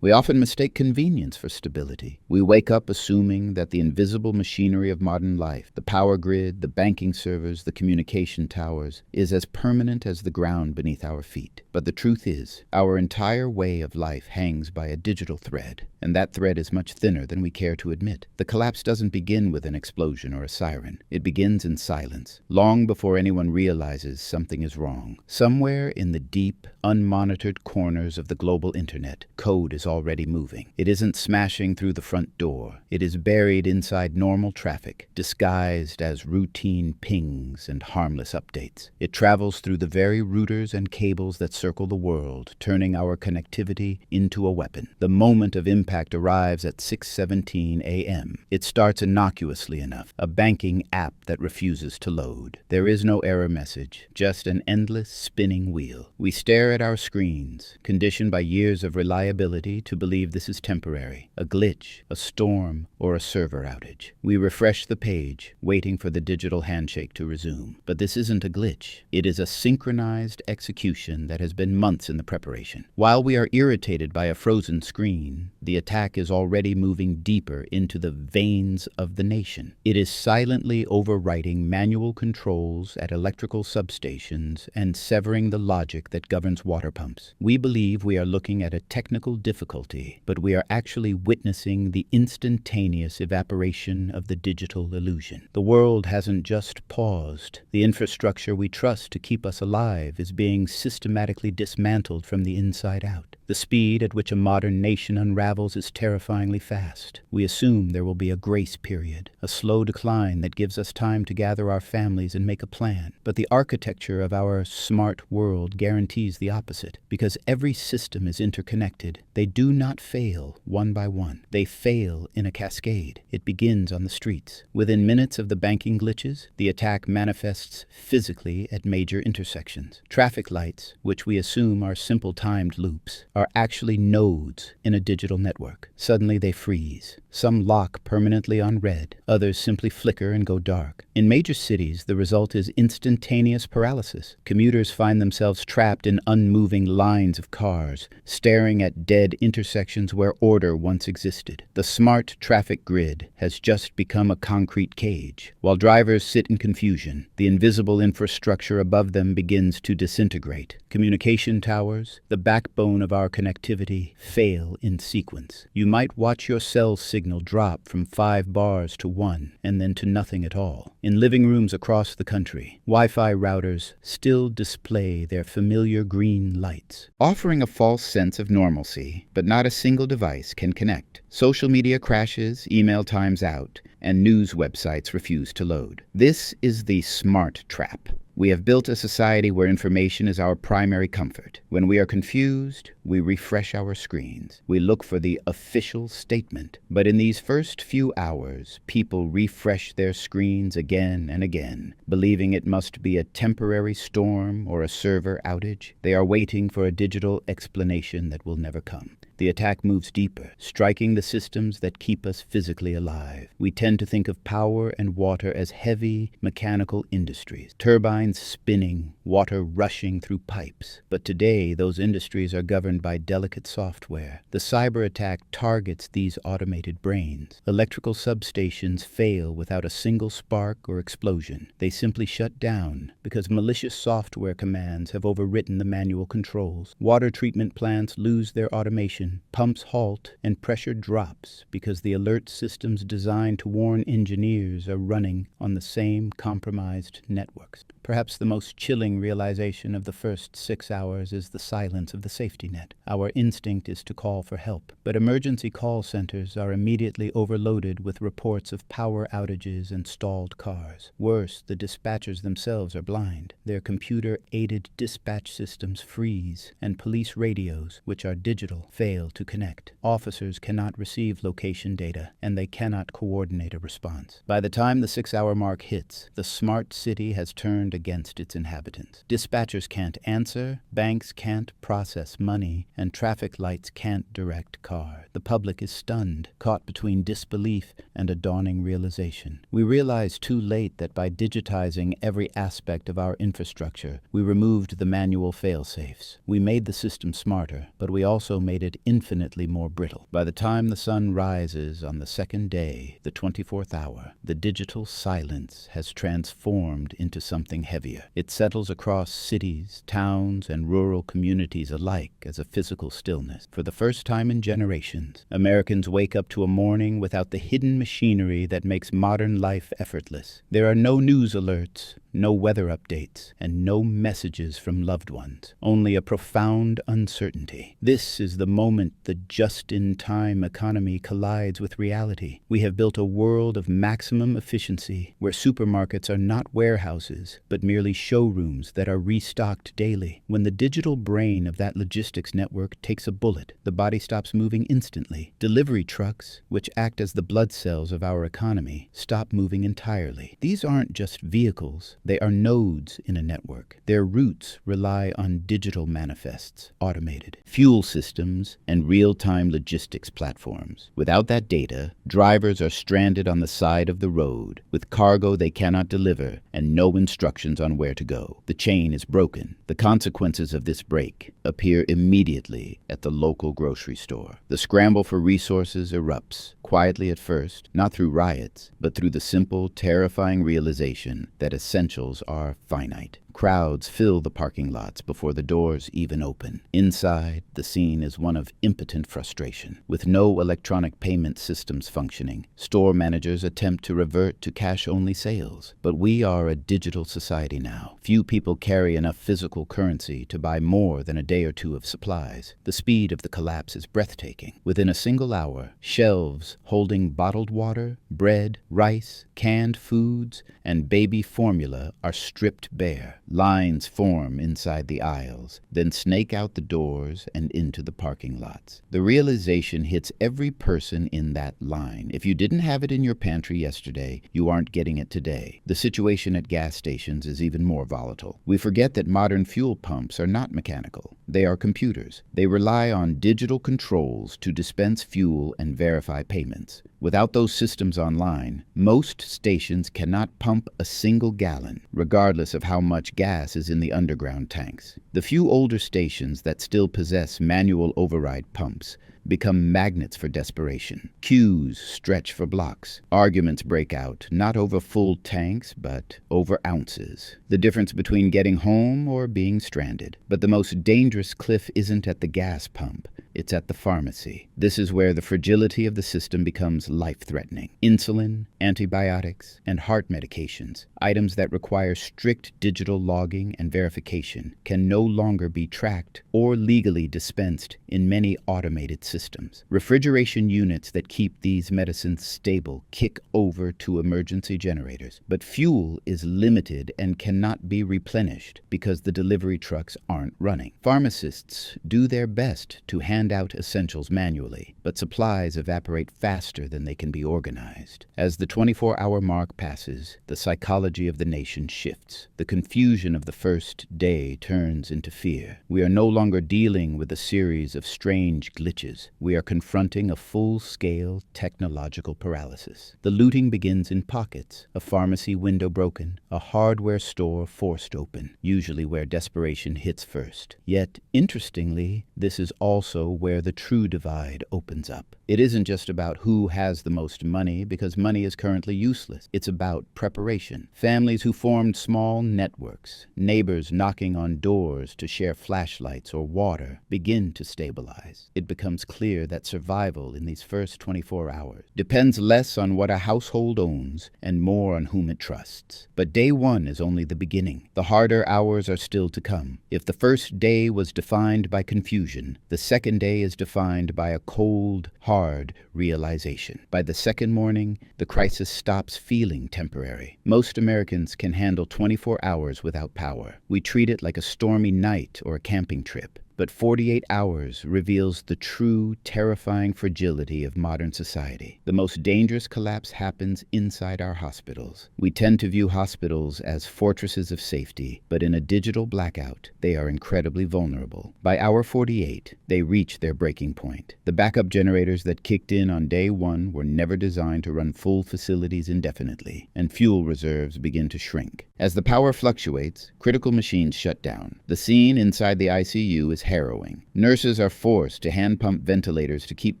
We often mistake convenience for stability. We wake up assuming that the invisible machinery of modern life, the power grid, the banking servers, the communication towers, is as permanent as the ground beneath our feet. But the truth is, our entire way of life hangs by a digital thread, and that thread is much thinner than we care to admit. The collapse doesn't begin with an explosion or a siren. It begins in silence, long before anyone realizes something is wrong. Somewhere in the deep, unmonitored corners of the global internet, code is already moving. It isn't smashing through the front door. It is buried inside normal traffic, disguised as routine pings and harmless updates. It travels through the very routers and cables that circle the world, turning our connectivity into a weapon. The moment of impact arrives at 6:17 a.m. It starts innocuously enough, a banking app that refuses to load. There is no error message, just an endless spinning wheel. We stare at our screens, conditioned by years of reliability to believe this is temporary, a glitch, a storm, or a server outage. We refresh the page, waiting for the digital handshake to resume. But this isn't a glitch. It is a synchronized execution that has been months in the preparation. While we are irritated by a frozen screen, the attack is already moving deeper into the veins of the nation. It is silently overwriting manual controls at electrical substations and severing the logic that governs water pumps. We believe we are looking at a technical difficulty, but we are actually witnessing the instantaneous evaporation of the digital illusion. The world hasn't just paused. The infrastructure we trust to keep us alive is being systematically dismantled from the inside out. The speed at which a modern nation unravels is terrifyingly fast. We assume there will be a grace period, a slow decline that gives us time to gather our families and make a plan. But the architecture of our smart world guarantees the opposite. Because every system is interconnected, they do not fail one by one. They fail in a cascade. It begins on the streets. Within minutes of the banking glitches, the attack manifests physically at major intersections. Traffic lights, which we assume are simple timed loops, are actually nodes in a digital network. Suddenly they freeze. Some lock permanently on red, others simply flicker and go dark. In major cities, the result is instantaneous paralysis. Commuters find themselves trapped in unmoving lines of cars, staring at dead intersections where order once existed. The smart traffic grid has just become a concrete cage. While drivers sit in confusion, the invisible infrastructure above them begins to disintegrate. Communication towers, the backbone of our connectivity, fail in sequence. You might watch your cell signal drop from 5 bars to 1, and then to nothing at all. In living rooms across the country, Wi-Fi routers still display their familiar green lights, offering a false sense of normalcy, but not a single device can connect. Social media crashes, email times out, and news websites refuse to load. This is the smart trap. We have built a society where information is our primary comfort. When we are confused, we refresh our screens. We look for the official statement. But in these first few hours, people refresh their screens again and again, believing it must be a temporary storm or a server outage. They are waiting for a digital explanation that will never come. The attack moves deeper, striking the systems that keep us physically alive. We tend to think of power and water as heavy, mechanical industries, turbines spinning, water rushing through pipes. But today, those industries are governed by delicate software. The cyberattack targets these automated brains. Electrical substations fail without a single spark or explosion. They simply shut down because malicious software commands have overwritten the manual controls. Water treatment plants lose their automation. Pumps halt and pressure drops because the alert systems designed to warn engineers are running on the same compromised networks. Perhaps the most chilling realization of the first 6 hours is the silence of the safety net. Our instinct is to call for help, but emergency call centers are immediately overloaded with reports of power outages and stalled cars. Worse, the dispatchers themselves are blind. Their computer-aided dispatch systems freeze, and police radios, which are digital, fail to connect. Officers cannot receive location data, and they cannot coordinate a response. By the time the 6-hour mark hits, the smart city has turned against its inhabitants. Dispatchers can't answer, banks can't process money, and traffic lights can't direct cars. The public is stunned, caught between disbelief and a dawning realization. We realize too late that by digitizing every aspect of our infrastructure, we removed the manual fail-safes. We made the system smarter, but we also made it infinitely more brittle. By the time the sun rises on the second day, the 24th hour, the digital silence has transformed into something heavier. It settles across cities, towns, and rural communities alike as a physical stillness. For the first time in generations, Americans wake up to a morning without the hidden machinery that makes modern life effortless. There are no news alerts, no weather updates, and no messages from loved ones. Only a profound uncertainty. This is the moment the just-in-time economy collides with reality. We have built a world of maximum efficiency, where supermarkets are not warehouses, but merely showrooms that are restocked daily. When the digital brain of that logistics network takes a bullet, the body stops moving instantly. Delivery trucks, which act as the blood cells of our economy, stop moving entirely. These aren't just vehicles. They are nodes in a network. Their roots rely on digital manifests, automated fuel systems, and real-time logistics platforms. Without that data, drivers are stranded on the side of the road with cargo they cannot deliver and no instructions on where to go. The chain is broken. The consequences of this break appear immediately at the local grocery store. The scramble for resources erupts, quietly at first, not through riots, but through the simple, terrifying realization that essentials are finite. Crowds fill the parking lots before the doors even open. Inside, the scene is one of impotent frustration. With no electronic payment systems functioning, store managers attempt to revert to cash-only sales. But we are a digital society now. Few people carry enough physical currency to buy more than a day or two of supplies. The speed of the collapse is breathtaking. Within a single hour, shelves holding bottled water, bread, rice, canned foods, and baby formula are stripped bare. Lines form inside the aisles, then snake out the doors and into the parking lots. The realization hits every person in that line. If you didn't have it in your pantry yesterday, you aren't getting it today. The situation at gas stations is even more volatile. We forget that modern fuel pumps are not mechanical. They are computers. They rely on digital controls to dispense fuel and verify payments. Without those systems online, most stations cannot pump a single gallon, regardless of how much gas is in the underground tanks. The few older stations that still possess manual override pumps become magnets for desperation. Queues stretch for blocks. Arguments break out, not over full tanks, but over ounces. The difference between getting home or being stranded. But the most dangerous cliff isn't at the gas pump. It's at the pharmacy. This is where the fragility of the system becomes life-threatening. Insulin, antibiotics, and heart medications, items that require strict digital logging and verification, can no longer be tracked or legally dispensed in many automated systems. Refrigeration units that keep these medicines stable kick over to emergency generators, but fuel is limited and cannot be replenished because the delivery trucks aren't running. Pharmacists do their best to hand out essentials manually, but supplies evaporate faster than they can be organized. As the 24-hour mark passes, the psychology of the nation shifts. The confusion of the first day turns into fear. We are no longer dealing with a series of strange glitches. We are confronting a full-scale technological paralysis. The looting begins in pockets, a pharmacy window broken, a hardware store forced open, usually where desperation hits first. Yet, interestingly, this is also where the true divide opens up. It isn't just about who has the most money, because money is currently useless. It's about preparation. Families who formed small networks, neighbors knocking on doors to share flashlights or water, begin to stabilize. It becomes clear that survival in these first 24 hours depends less on what a household owns and more on whom it trusts. But day one is only the beginning. The harder hours are still to come. If the first day was defined by confusion, the second day is defined by a cold, hard realization. By the second morning, the crisis stops feeling temporary. Most Americans can handle 24 hours without power. We treat it like a stormy night or a camping trip. But 48 hours reveals the true, terrifying fragility of modern society. The most dangerous collapse happens inside our hospitals. We tend to view hospitals as fortresses of safety, but in a digital blackout, they are incredibly vulnerable. By hour 48, they reach their breaking point. The backup generators that kicked in on day one were never designed to run full facilities indefinitely, and fuel reserves begin to shrink. As the power fluctuates, critical machines shut down. The scene inside the ICU is harrowing. Nurses are forced to hand-pump ventilators to keep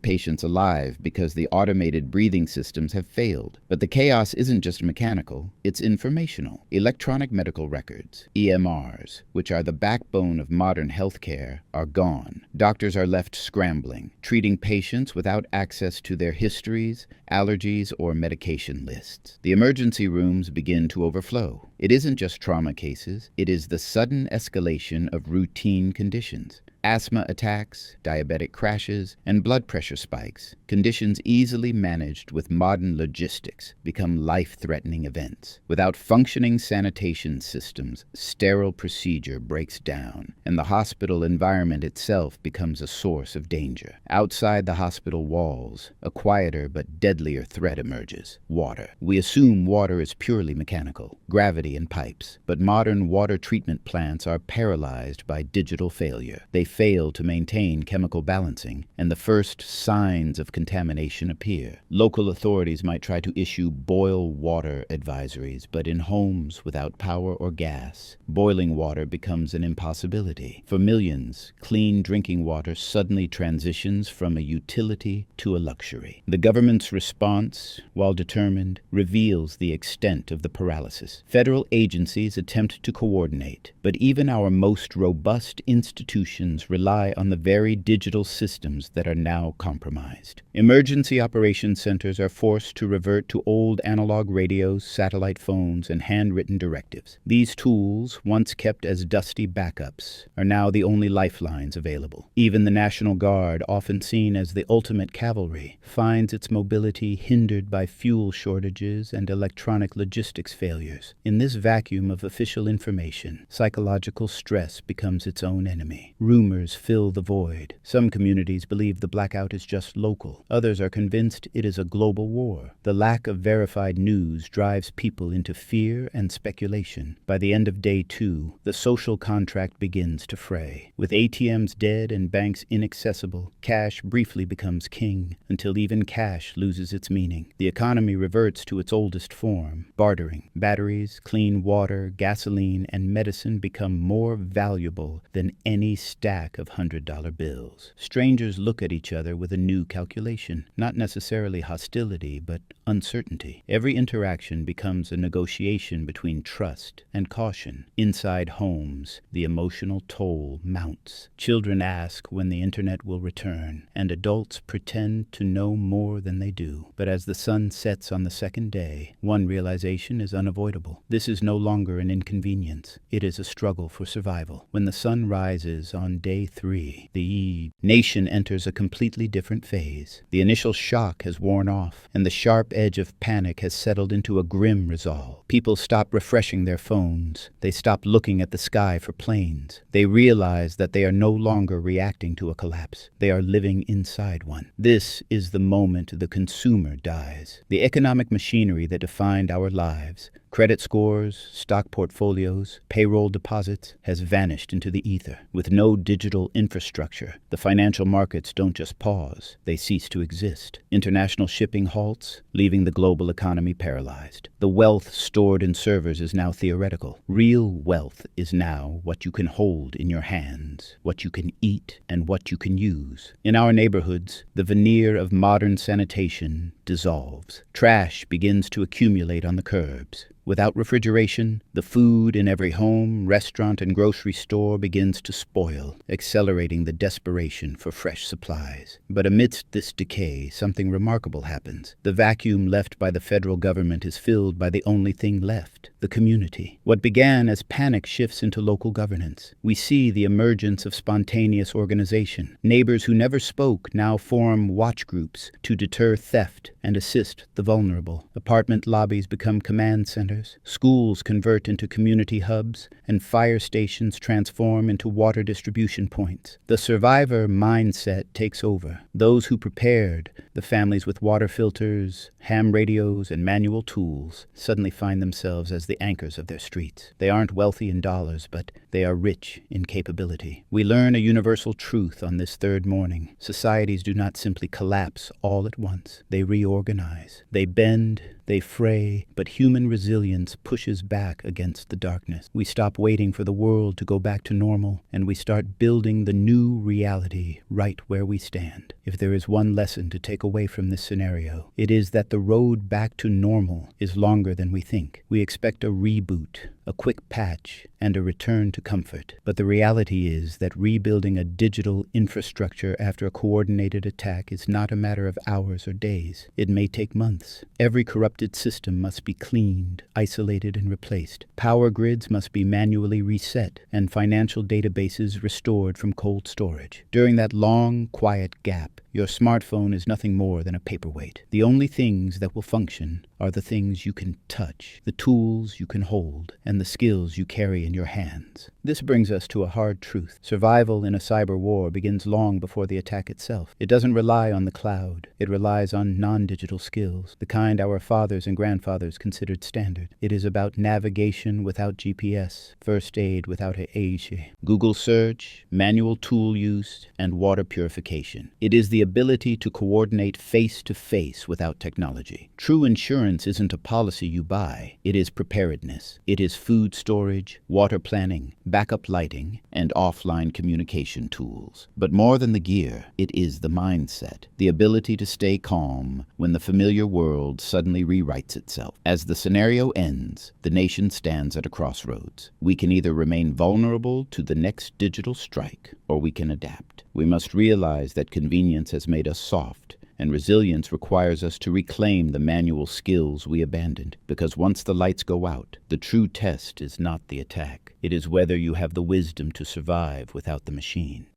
patients alive because the automated breathing systems have failed. But the chaos isn't just mechanical, it's informational. Electronic medical records, EMRs, which are the backbone of modern healthcare, are gone. Doctors are left scrambling, treating patients without access to their histories, allergies, or medication lists. The emergency rooms begin to overflow. It isn't just trauma cases, it is the sudden escalation of routine conditions. Asthma attacks, diabetic crashes, and blood pressure spikes, conditions easily managed with modern logistics, become life-threatening events. Without functioning sanitation systems, sterile procedure breaks down, and the hospital environment itself becomes a source of danger. Outside the hospital walls, a quieter but deadlier threat emerges: water. We assume water is purely mechanical, gravity and pipes, but modern water treatment plants are paralyzed by digital failure. They fail to maintain chemical balancing, and the first signs of contamination appear. Local authorities might try to issue boil water advisories, but in homes without power or gas, boiling water becomes an impossibility. For millions, clean drinking water suddenly transitions from a utility to a luxury. The government's response, while determined, reveals the extent of the paralysis. Federal agencies attempt to coordinate, but even our most robust institutions rely on the very digital systems that are now compromised. Emergency operations centers are forced to revert to old analog radios, satellite phones, and handwritten directives. These tools, once kept as dusty backups, are now the only lifelines available. Even the National Guard, often seen as the ultimate cavalry, finds its mobility hindered by fuel shortages and electronic logistics failures. In this vacuum of official information, psychological stress becomes its own enemy. Rumors fill the void. Some communities believe the blackout is just local. Others are convinced it is a global war. The lack of verified news drives people into fear and speculation. By the end of day 2, the social contract begins to fray. With ATMs dead and banks inaccessible, cash briefly becomes king, until even cash loses its meaning. The economy reverts to its oldest form, bartering. Batteries, clean water, gasoline, and medicine become more valuable than any stack of $100 bills. Strangers look at each other with a new calculation, not necessarily hostility, but uncertainty. Every interaction becomes a negotiation between trust and caution. Inside homes, the emotional toll mounts. Children ask when the internet will return, and adults pretend to know more than they do. But as the sun sets on the second day, one realization is unavoidable. This is no longer an inconvenience. It is a struggle for survival. When the sun rises on day 3, the nation enters a completely different phase. The initial shock has worn off, and the sharp edge of panic has settled into a grim resolve. People stop refreshing their phones. They stop looking at the sky for planes. They realize that they are no longer reacting to a collapse. They are living inside one. This is the moment the consumer dies. The economic machinery that defined our lives, credit scores, stock portfolios, payroll deposits, has vanished into the ether. With no digital infrastructure, the financial markets don't just pause, they cease to exist. International shipping halts, leaving the global economy paralyzed. The wealth stored in servers is now theoretical. Real wealth is now what you can hold in your hands, what you can eat, and what you can use. In our neighborhoods, the veneer of modern sanitation dissolves. Trash begins to accumulate on the curbs. Without refrigeration, the food in every home, restaurant, and grocery store begins to spoil, accelerating the desperation for fresh supplies. But amidst this decay, something remarkable happens. The vacuum left by the federal government is filled by the only thing left: the community. What began as panic shifts into local governance. We see the emergence of spontaneous organization. Neighbors who never spoke now form watch groups to deter theft and assist the vulnerable. Apartment lobbies become command centers. centers, schools convert into community hubs, and fire stations transform into water distribution points. The survivor mindset takes over. Those who prepared, the families with water filters, ham radios, and manual tools, suddenly find themselves as the anchors of their streets. They aren't wealthy in dollars, but they are rich in capability. We learn a universal truth on this third morning. Societies do not simply collapse all at once. They reorganize. They bend, they fray, but human resilience pushes back against the darkness. We stop waiting for the world to go back to normal, and we start building the new reality right where we stand. If there is one lesson to take away from this scenario, it is that the road back to normal is longer than we think. We expect a reboot, a quick patch, and a return to comfort. But the reality is that rebuilding a digital infrastructure after a coordinated attack is not a matter of hours or days. It may take months. Every corrupted system must be cleaned, isolated, and replaced. Power grids must be manually reset, and financial databases restored from cold storage. During that long, quiet gap, your smartphone is nothing more than a paperweight. The only things that will function are the things you can touch, the tools you can hold, and the skills you carry in your hands. This brings us to a hard truth. Survival in a cyber war begins long before the attack itself. It doesn't rely on the cloud. It relies on non-digital skills, the kind our fathers and grandfathers considered standard. It is about navigation without GPS, first aid without a Aishe, Google search, manual tool use, and water purification. It is the ability to coordinate face-to-face without technology. True insurance isn't a policy you buy. It is preparedness. It is food storage, water planning, backup lighting, and offline communication tools. But more than the gear, it is the mindset, the ability to stay calm when the familiar world suddenly rewrites itself. As the scenario ends, the nation stands at a crossroads. We can either remain vulnerable to the next digital strike, or we can adapt. We must realize that convenience has made us soft, and resilience requires us to reclaim the manual skills we abandoned. Because once the lights go out, the true test is not the attack. It is whether you have the wisdom to survive without the machine.